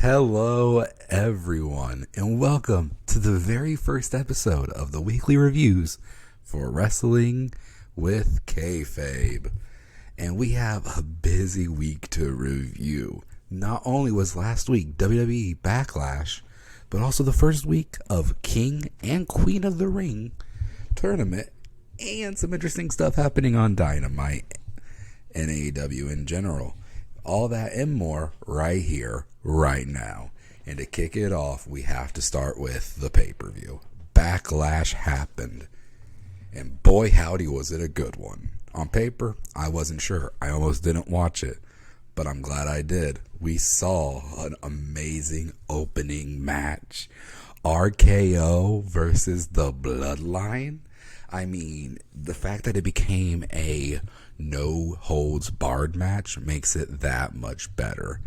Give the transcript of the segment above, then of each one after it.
Hello, everyone, and welcome to the very first episode of the weekly reviews for Wrestling with Kayfabe. And we have a busy week to review. Not only was last week WWE Backlash, but also the first week of King and Queen of the Ring tournament, and some interesting stuff happening on Dynamite and AEW in general. All that and more right here, right now. And to kick it off, we have to start with the pay-per-view. Backlash happened. And boy, howdy, was it a good one. On paper, I wasn't sure. I almost didn't watch it. But I'm glad I did. We saw an amazing opening match. RKO versus the Bloodline. I mean, the fact that it became a no-holds-barred match makes it that much better.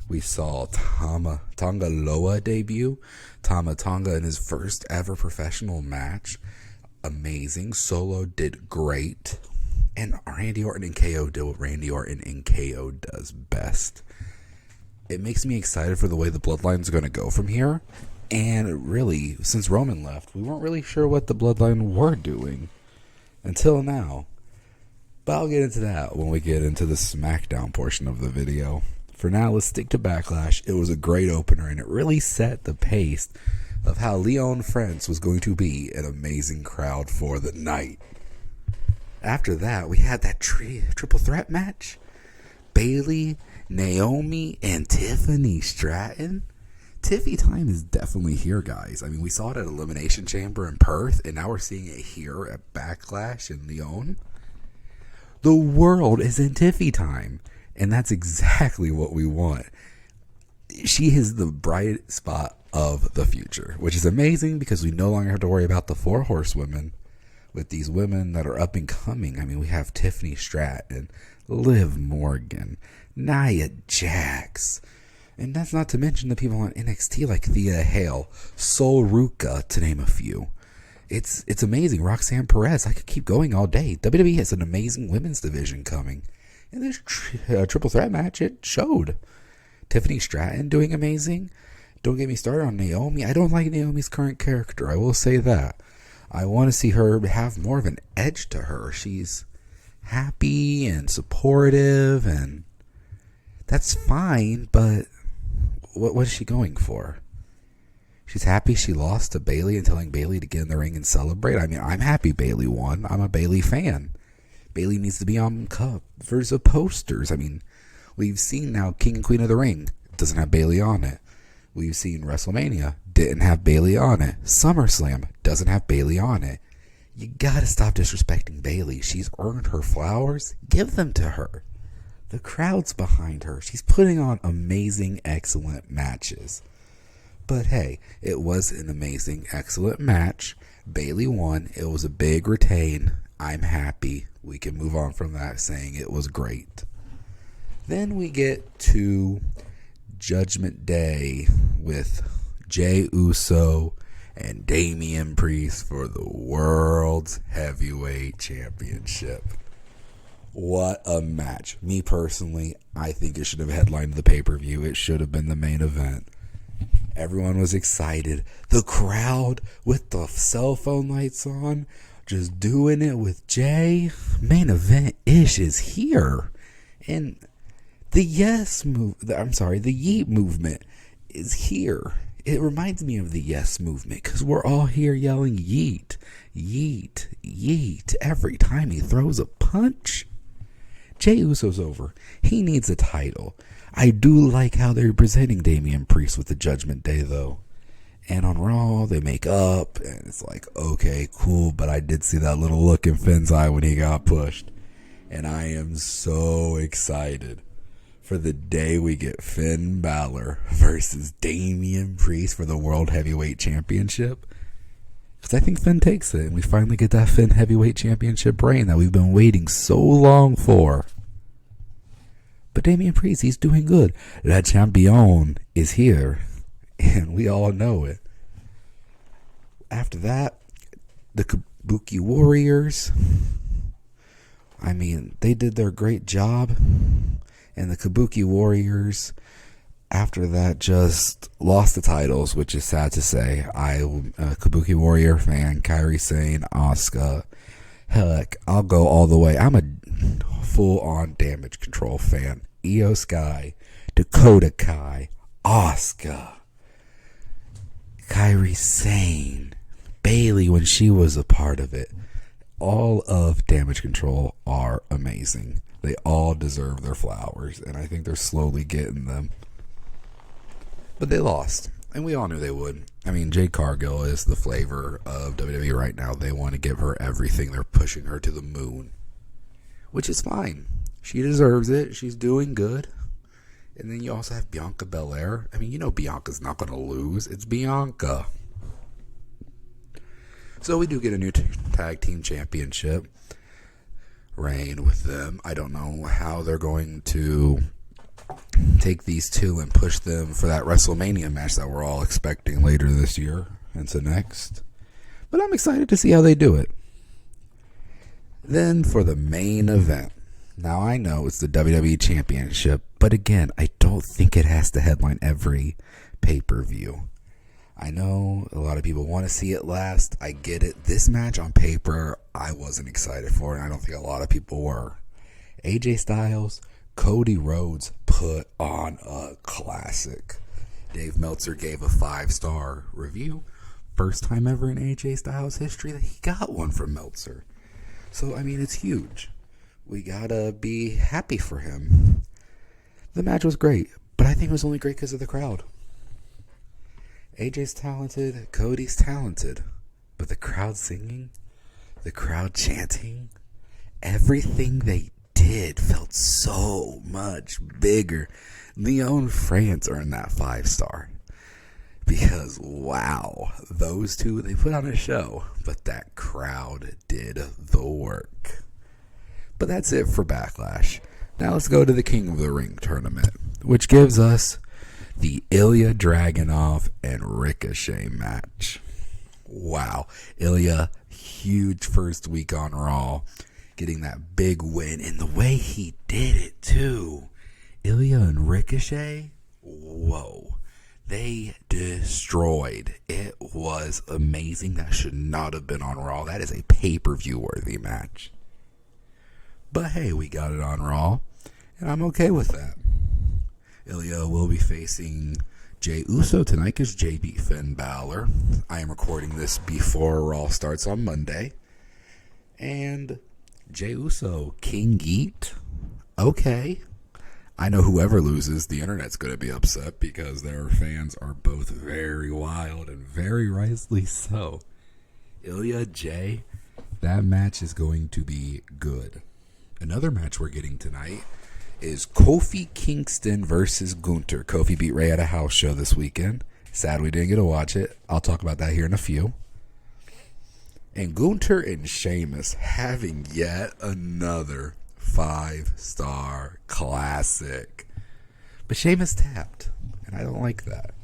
We saw Tonga Loa debut. Tonga in his first ever professional match. Amazing. Solo did great. And Randy Orton and KO did what Randy Orton and KO does best. It makes me excited for the way the Bloodline's going to go from here. And really, since Roman left, we weren't really sure what the Bloodline were doing until now. But I'll get into that when we get into the SmackDown portion of the video. For now, let's stick to Backlash. It was a great opener, and it really set the pace of how Lyon France was going to be an amazing crowd for the night. After that, we had that triple threat match. Bayley, Naomi, and Tiffany Stratton. Tiffy time is definitely here, guys. I mean, we saw it at Elimination Chamber in Perth, and now we're seeing it here at Backlash in Lyon. The world is in Tiffy time, and that's exactly what we want. She is the bright spot of the future, which is amazing because we no longer have to worry about the four horsewomen with these women that are up and coming. I mean, we have Tiffany Stratton, Liv Morgan, Nia Jax. And that's not to mention the people on NXT like Thea Hale, Sol Ruka, to name a few. It's amazing. Roxanne Perez. I could keep going all day. WWE has an amazing women's division coming. And this triple threat match, it showed. Tiffany Stratton doing amazing. Don't get me started on Naomi. I don't like Naomi's current character. I will say that. I want to see her have more of an edge to her. She's happy and supportive, and that's fine, but what is she going for? She's happy she lost to Bayley and telling Bayley to get in the ring and celebrate. I mean, I'm happy Bayley won. I'm a Bayley fan. Bayley needs to be on covers of posters. I mean, we've seen now King and Queen of the Ring. It doesn't have Bayley on it. We've seen WrestleMania. Didn't have Bayley on it. SummerSlam doesn't have Bayley on it. You gotta stop disrespecting Bayley. She's earned her flowers. Give them to her. The crowd's behind her. She's putting on amazing, excellent matches. But hey, it was an amazing, excellent match. Bayley won. It was a big retain. I'm happy. We can move on from that saying it was great. Then we get to Judgment Day with Jey Uso and Damian Priest for the World's Heavyweight Championship. What a match. Me personally, I think it should have headlined the pay-per-view. It should have been the main event. Everyone was excited. The crowd with the cell phone lights on, just doing it with Jay. Main event-ish is here. And the Yeet movement is here. It reminds me of the Yes movement because we're all here yelling Yeet, Yeet, Yeet every time he throws a punch. Jey Uso's over. He needs a title. I do like how they're presenting Damian Priest with the Judgment Day, though. And on Raw, they make up, and it's like, okay, cool, but I did see that little look in Finn's eye when he got pushed. And I am so excited for the day we get Finn Balor versus Damian Priest for the World Heavyweight Championship. Because I think Finn takes it, and we finally get that Finn Heavyweight Championship reign that we've been waiting so long for. But Damian Priest, he's doing good. La Champion is here, and we all know it. After that, the Kabuki Warriors. I mean, they did their great job. And the Kabuki Warriors after that, just lost the titles, which is sad to say. I'm a Kabuki Warrior fan, Kairi Sane, Asuka. Heck, I'll go all the way. I'm a full-on Damage Control fan. Io Sky, Dakota Kai, Asuka, Kairi Sane, Bailey when she was a part of it. All of Damage Control are amazing. They all deserve their flowers, and I think they're slowly getting them. But they lost, and we all knew they would. I mean, Jade Cargill is the flavor of WWE right now. They want to give her everything. They're pushing her to the moon, which is fine. She deserves it. She's doing good. And then you also have Bianca Belair. I mean, you know Bianca's not going to lose. It's Bianca. So we do get a new tag team championship reign with them. I don't know how they're going to take these two and push them for that WrestleMania match that we're all expecting later this year into next. But I'm excited to see how they do it. Then for the main event. Now I know it's the WWE Championship, but again, I don't think it has to headline every pay-per-view. I know a lot of people want to see it last. I get it. This match on paper, I wasn't excited for, and I don't think a lot of people were. AJ Styles, Cody Rhodes put on a classic. Dave Meltzer gave a 5-star review. First time ever in AJ Styles history that he got one from Meltzer. So, I mean, it's huge. We gotta be happy for him. The match was great, but I think it was only great because of the crowd. AJ's talented, Cody's talented, but the crowd singing, the crowd chanting, everything they did felt so much bigger. Lyon, France earned that 5-star. Because, wow, those two, they put on a show, but that crowd did the work. But that's it for Backlash. Now let's go to the King of the Ring tournament, which gives us the Ilya Dragunov and Ricochet match. Wow. Ilya, huge first week on Raw, getting that big win, and the way he did it too. Ilya and Ricochet, whoa. They destroyed. It was amazing. That should not have been on Raw. That is a pay-per-view worthy match. But hey, we got it on Raw, and I'm okay with that. Ilya will be facing Jey Uso tonight because Jey beat Finn Balor. I am recording this before Raw starts on Monday. And Jey Uso, King Geet, okay. I know whoever loses, the internet's going to be upset because their fans are both very wild and very rightly so. Ilya, Jey, that match is going to be good. Another match we're getting tonight is Kofi Kingston versus Gunther. Kofi beat Ray at a house show this weekend. Sad we didn't get to watch it. I'll talk about that here in a few. And Gunther and Sheamus having yet another 5-star classic. But Sheamus tapped, and I don't like that.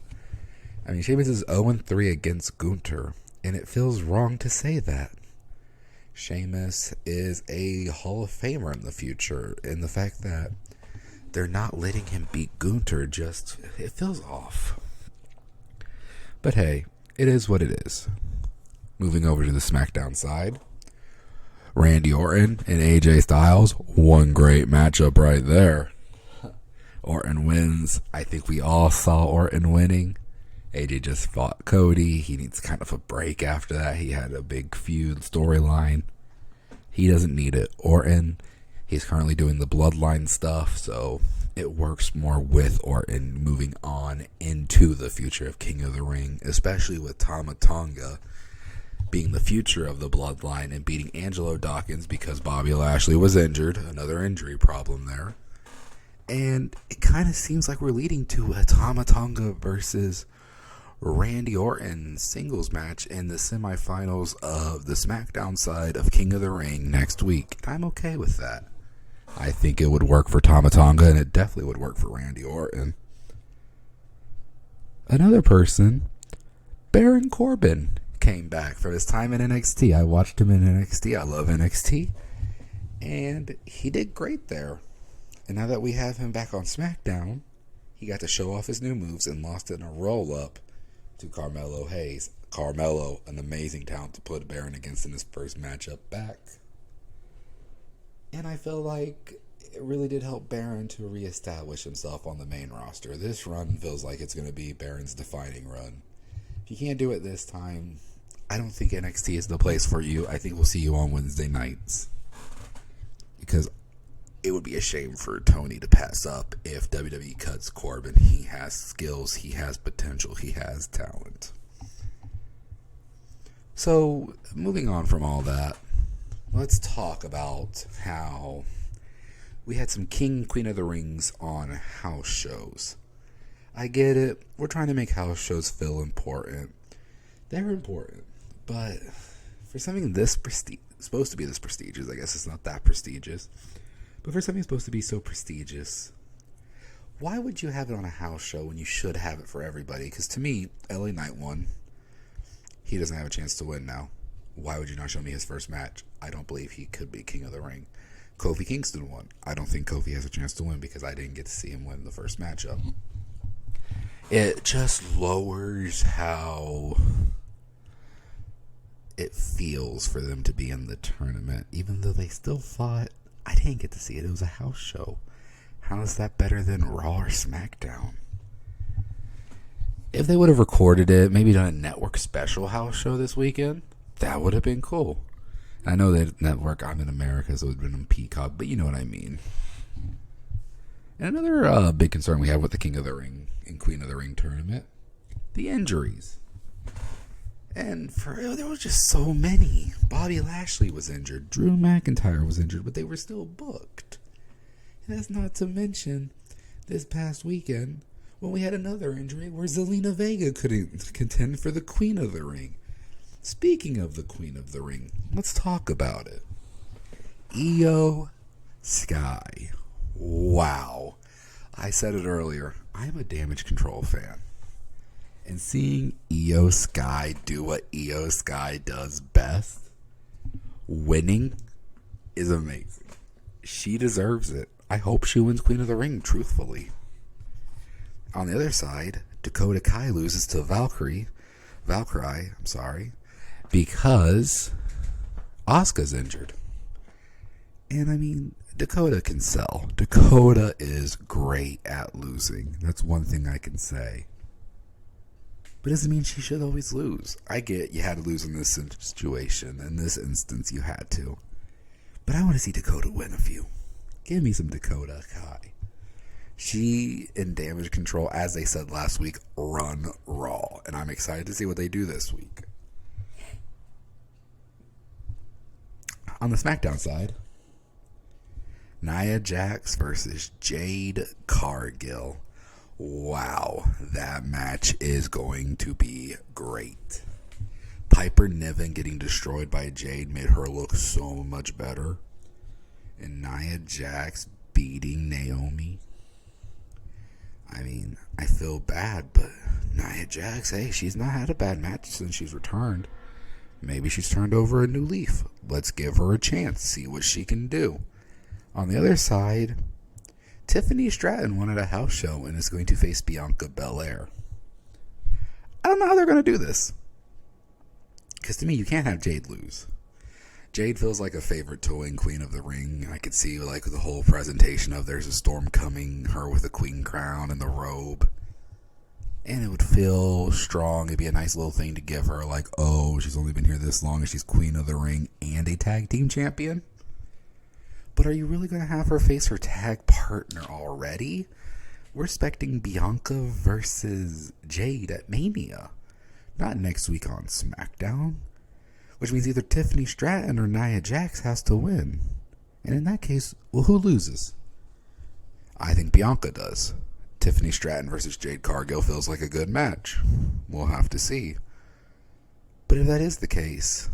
I mean, Sheamus is 0-3 against Gunther, and it feels wrong to say that. Sheamus is a Hall of Famer in the future, and the fact that they're not letting him beat Gunther just, it feels off. But hey, it is what it is. Moving over to the SmackDown side, Randy Orton and AJ Styles, one great matchup right there. Orton wins. I think we all saw Orton winning. AJ just fought Cody. He needs kind of a break after that. He had a big feud storyline. He doesn't need it. Orton, he's currently doing the bloodline stuff, so it works more with Orton moving on into the future of King of the Ring, especially with Tama Tonga being the future of the bloodline and beating Angelo Dawkins because Bobby Lashley was injured. Another injury problem there. And it kind of seems like we're leading to a Tama Tonga versus Randy Orton singles match in the semifinals of the SmackDown side of King of the Ring next week. I'm okay with that. I think it would work for Tama Tonga, and it definitely would work for Randy Orton. Another person, Baron Corbin, came back for his time in NXT. I watched him in NXT. I love NXT. And he did great there. And now that we have him back on SmackDown, he got to show off his new moves and lost in a roll-up to Carmelo Hayes. Carmelo, an amazing talent to put Baron against in his first matchup back. And I feel like it really did help Baron to reestablish himself on the main roster. This run feels like it's going to be Baron's defining run. If you can't do it this time, I don't think NXT is the place for you. I think we'll see you on Wednesday nights. Because it would be a shame for Tony to pass up if WWE cuts Corbin. He has skills, he has potential, he has talent. So, moving on from all that, let's talk about how we had some King, Queen of the Rings on house shows. I get it. We're trying to make house shows feel important. They're important. But for something this supposed to be this prestigious, I guess it's not that prestigious. But for something supposed to be so prestigious, why would you have it on a house show when you should have it for everybody? Because to me, LA Knight won. He doesn't have a chance to win now. Why would you not show me his first match? I don't believe he could be King of the Ring. Kofi Kingston won. I don't think Kofi has a chance to win because I didn't get to see him win the first matchup. It just lowers how it feels for them to be in the tournament, even though they still fought. I didn't get to see it. It was a house show. How is that better than Raw or SmackDown? If they would have recorded it, maybe done a network special house show this weekend, that would have been cool. I know that network, I'm in America, so it would have been on Peacock, but you know what I mean. And another big concern we have with the King of the Ring and Queen of the Ring tournament, the injuries. And there was just so many. Bobby Lashley was injured. Drew McIntyre was injured, but they were still booked. And that's not to mention this past weekend when we had another injury where Zelina Vega couldn't contend for the Queen of the Ring. Speaking of the Queen of the Ring, let's talk about it. Io Sky. Wow. I said it earlier. I'm a Damage Control fan. And seeing Io Sky do what Io Sky does best, winning, is amazing. She deserves it. I hope she wins Queen of the Ring, truthfully. On the other side, Dakota Kai loses to Valkyrie, because Asuka's injured. And I mean, Dakota can sell. Dakota is great at losing. That's one thing I can say. But it doesn't mean she should always lose. I get you had to lose in this situation. In this instance, you had to. But I want to see Dakota win a few. Give me some Dakota Kai. She, in Damage Control, as they said last week, run Raw. And I'm excited to see what they do this week. On the SmackDown side, Nia Jax versus Jade Cargill. Wow, that match is going to be great. Piper Niven getting destroyed by Jade made her look so much better. And Nia Jax beating Naomi. I mean, I feel bad, but Nia Jax, hey, she's not had a bad match since she's returned. Maybe she's turned over a new leaf. Let's give her a chance, see what she can do. On the other side, Tiffany Stratton won at a house show and is going to face Bianca Belair. I don't know how they're going to do this. Because to me, you can't have Jade lose. Jade feels like a favorite to win Queen of the Ring. I could see like the whole presentation of there's a storm coming, her with a queen crown and the robe. And it would feel strong. It'd be a nice little thing to give her. Like, oh, she's only been here this long and she's Queen of the Ring and a tag team champion? But are you really going to have her face her tag partner already? We're expecting Bianca versus Jade at Mania. Not next week on SmackDown. Which means either Tiffany Stratton or Nia Jax has to win. And in that case, well, who loses? I think Bianca does. Tiffany Stratton versus Jade Cargill feels like a good match. We'll have to see. But if that is the case,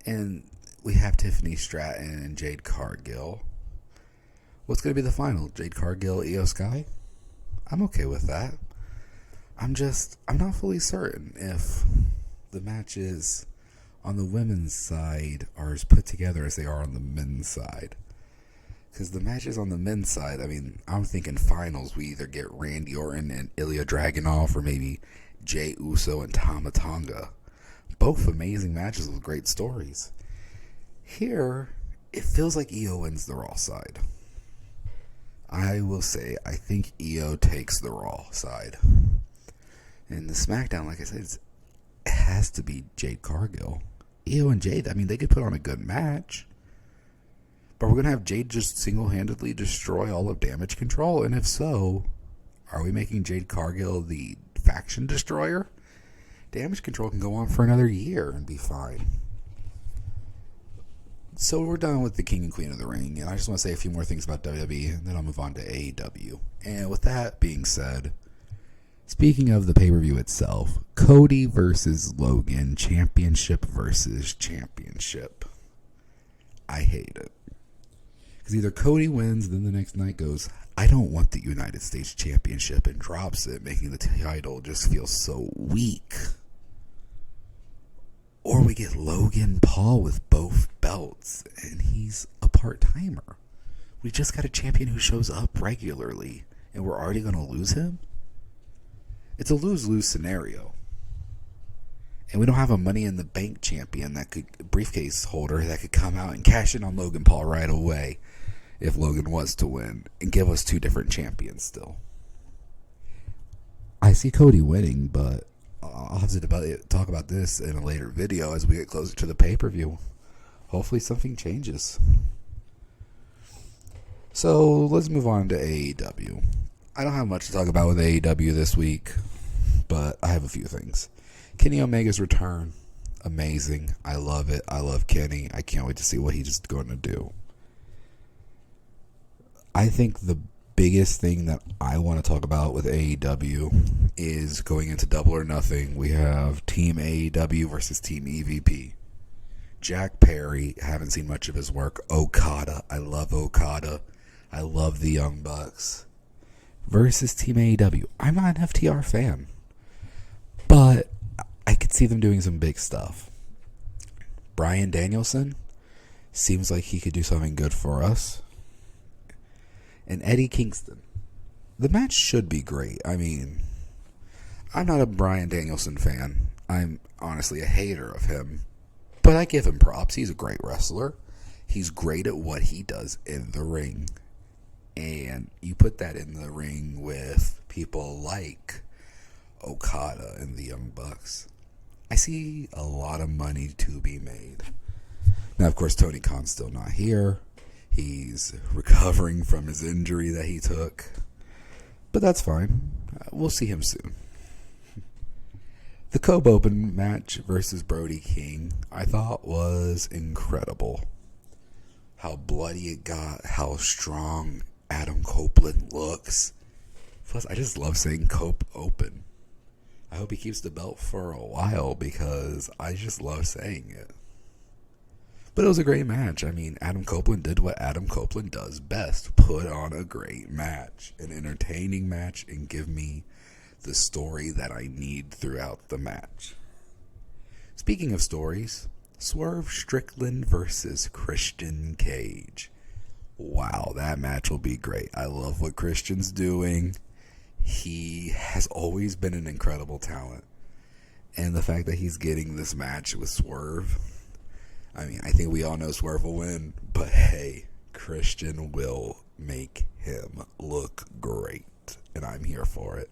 and we have Tiffany Stratton and Jade Cargill, what's going to be the final? Jade Cargill, Io Sky? I'm okay with that. I'm not fully certain if the matches on the women's side are as put together as they are on the men's side. Because the matches on the men's side, I mean, I'm thinking finals, we either get Randy Orton and Ilya Dragunov, or maybe Jey Uso and Tama Tonga. Both amazing matches with great stories. Here, it feels like Io wins the Raw side. I will say, I think Io takes the Raw side. And the SmackDown, like I said, it has to be Jade Cargill. Io and Jade, I mean, they could put on a good match. But we're going to have Jade just single-handedly destroy all of Damage Control? And if so, are we making Jade Cargill the faction destroyer? Damage Control can go on for another year and be fine. So we're done with the King and Queen of the Ring, and I just want to say a few more things about WWE, and then I'll move on to AEW. And with that being said, speaking of the pay-per-view itself, Cody versus Logan, championship versus championship. I hate it. Because either Cody wins, then the next night goes, I don't want the United States Championship, and drops it, making the title just feel so weak. Or we get Logan Paul with both belts, and he's a part-timer. We just got a champion who shows up regularly, and we're already going to lose him? It's a lose-lose scenario. And we don't have a Money in the Bank champion, briefcase holder, that could come out and cash in on Logan Paul right away if Logan was to win, and give us two different champions still. I see Cody winning, but I'll have to talk about this in a later video as we get closer to the pay-per-view. Hopefully something changes. So let's move on to AEW. I don't have much to talk about with AEW this week, but I have a few things. Kenny Omega's return, amazing. I love it. I love Kenny. I can't wait to see what he's going to do. I think the biggest thing that I want to talk about with AEW is going into Double or Nothing. We have Team AEW versus Team EVP. Jack Perry, haven't seen much of his work. Okada, I love Okada. I love the Young Bucks. Versus Team AEW. I'm not an FTR fan, but I could see them doing some big stuff. Bryan Danielson seems like he could do something good for us. And Eddie Kingston. The match should be great. I mean, I'm not a Bryan Danielson fan. I'm honestly a hater of him. But I give him props. He's a great wrestler. He's great at what he does in the ring. And you put that in the ring with people like Okada and the Young Bucks. I see a lot of money to be made. Now, of course, Tony Khan's still not here. He's recovering from his injury that he took. But that's fine. We'll see him soon. The Cope Open match versus Brody King, I thought was incredible. How bloody it got, how strong Adam Copeland looks. Plus, I just love saying Cope Open. I hope he keeps the belt for a while because I just love saying it. But it was a great match. I mean, Adam Copeland did what Adam Copeland does best. Put on a great match. An entertaining match, and give me the story that I need throughout the match. Speaking of stories, Swerve Strickland versus Christian Cage. Wow, that match will be great. I love what Christian's doing. He has always been an incredible talent. And the fact that he's getting this match with Swerve, I mean, I think we all know Swerve will win, but hey, Christian will make him look great, and I'm here for it.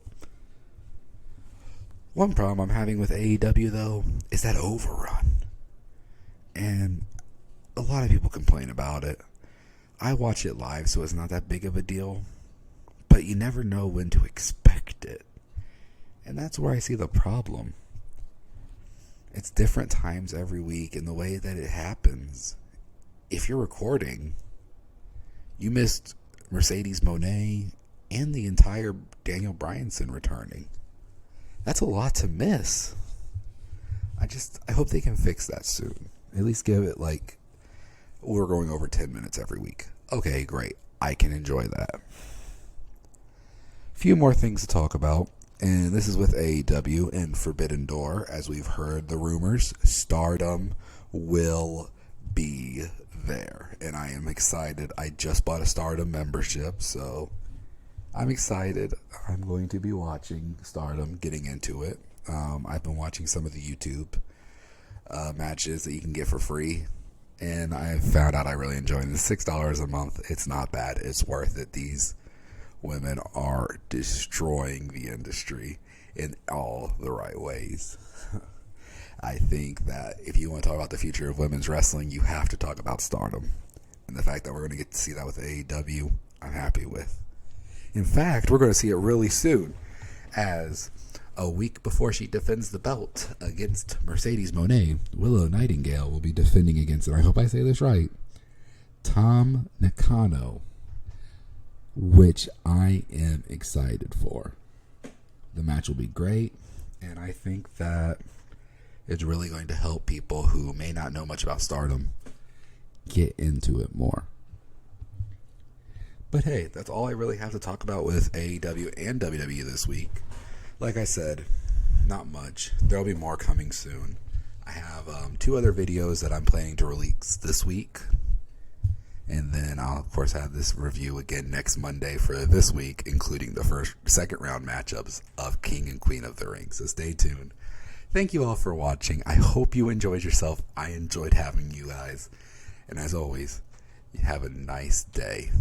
One problem I'm having with AEW, though, is that overrun. And a lot of people complain about it. I watch it live, so it's not that big of a deal, but you never know when to expect it. And that's where I see the problem. It's different times every week, and the way that it happens. If you're recording, you missed Mercedes Moné and the entire Daniel Bryanson returning. That's a lot to miss. I hope they can fix that soon. At least give it we're going over 10 minutes every week. Okay, great. I can enjoy that. Few more things to talk about. And this is with AEW and Forbidden Door. As we've heard the rumors, Stardom will be there, and I am excited. I just bought a Stardom membership, so I'm excited. I'm going to be watching Stardom, getting into it. I've been watching some of the YouTube matches that you can get for free, and I found out I really enjoy it. It's $6 a month. It's not bad. It's worth it. These women are destroying the industry in all the right ways. I think that if you want to talk about the future of women's wrestling, you have to talk about Stardom. And the fact that we're going to get to see that with AEW, I'm happy with. In fact, we're going to see it really soon, as a week before she defends the belt against Mercedes Moné, Willow Nightingale will be defending against, and I hope I say this right, Tom Nakano, which I am excited for. The match will be great, and I think that it's really going to help people who may not know much about Stardom get into it more. But hey, that's all I really have to talk about with AEW and WWE this week. Like I said, not much. There'll be more coming soon. I have 2 other videos that I'm planning to release this week. And then I'll, of course, have this review again next Monday for this week, including the second round matchups of King and Queen of the Ring. So stay tuned. Thank you all for watching. I hope you enjoyed yourself. I enjoyed having you guys. And as always, you have a nice day.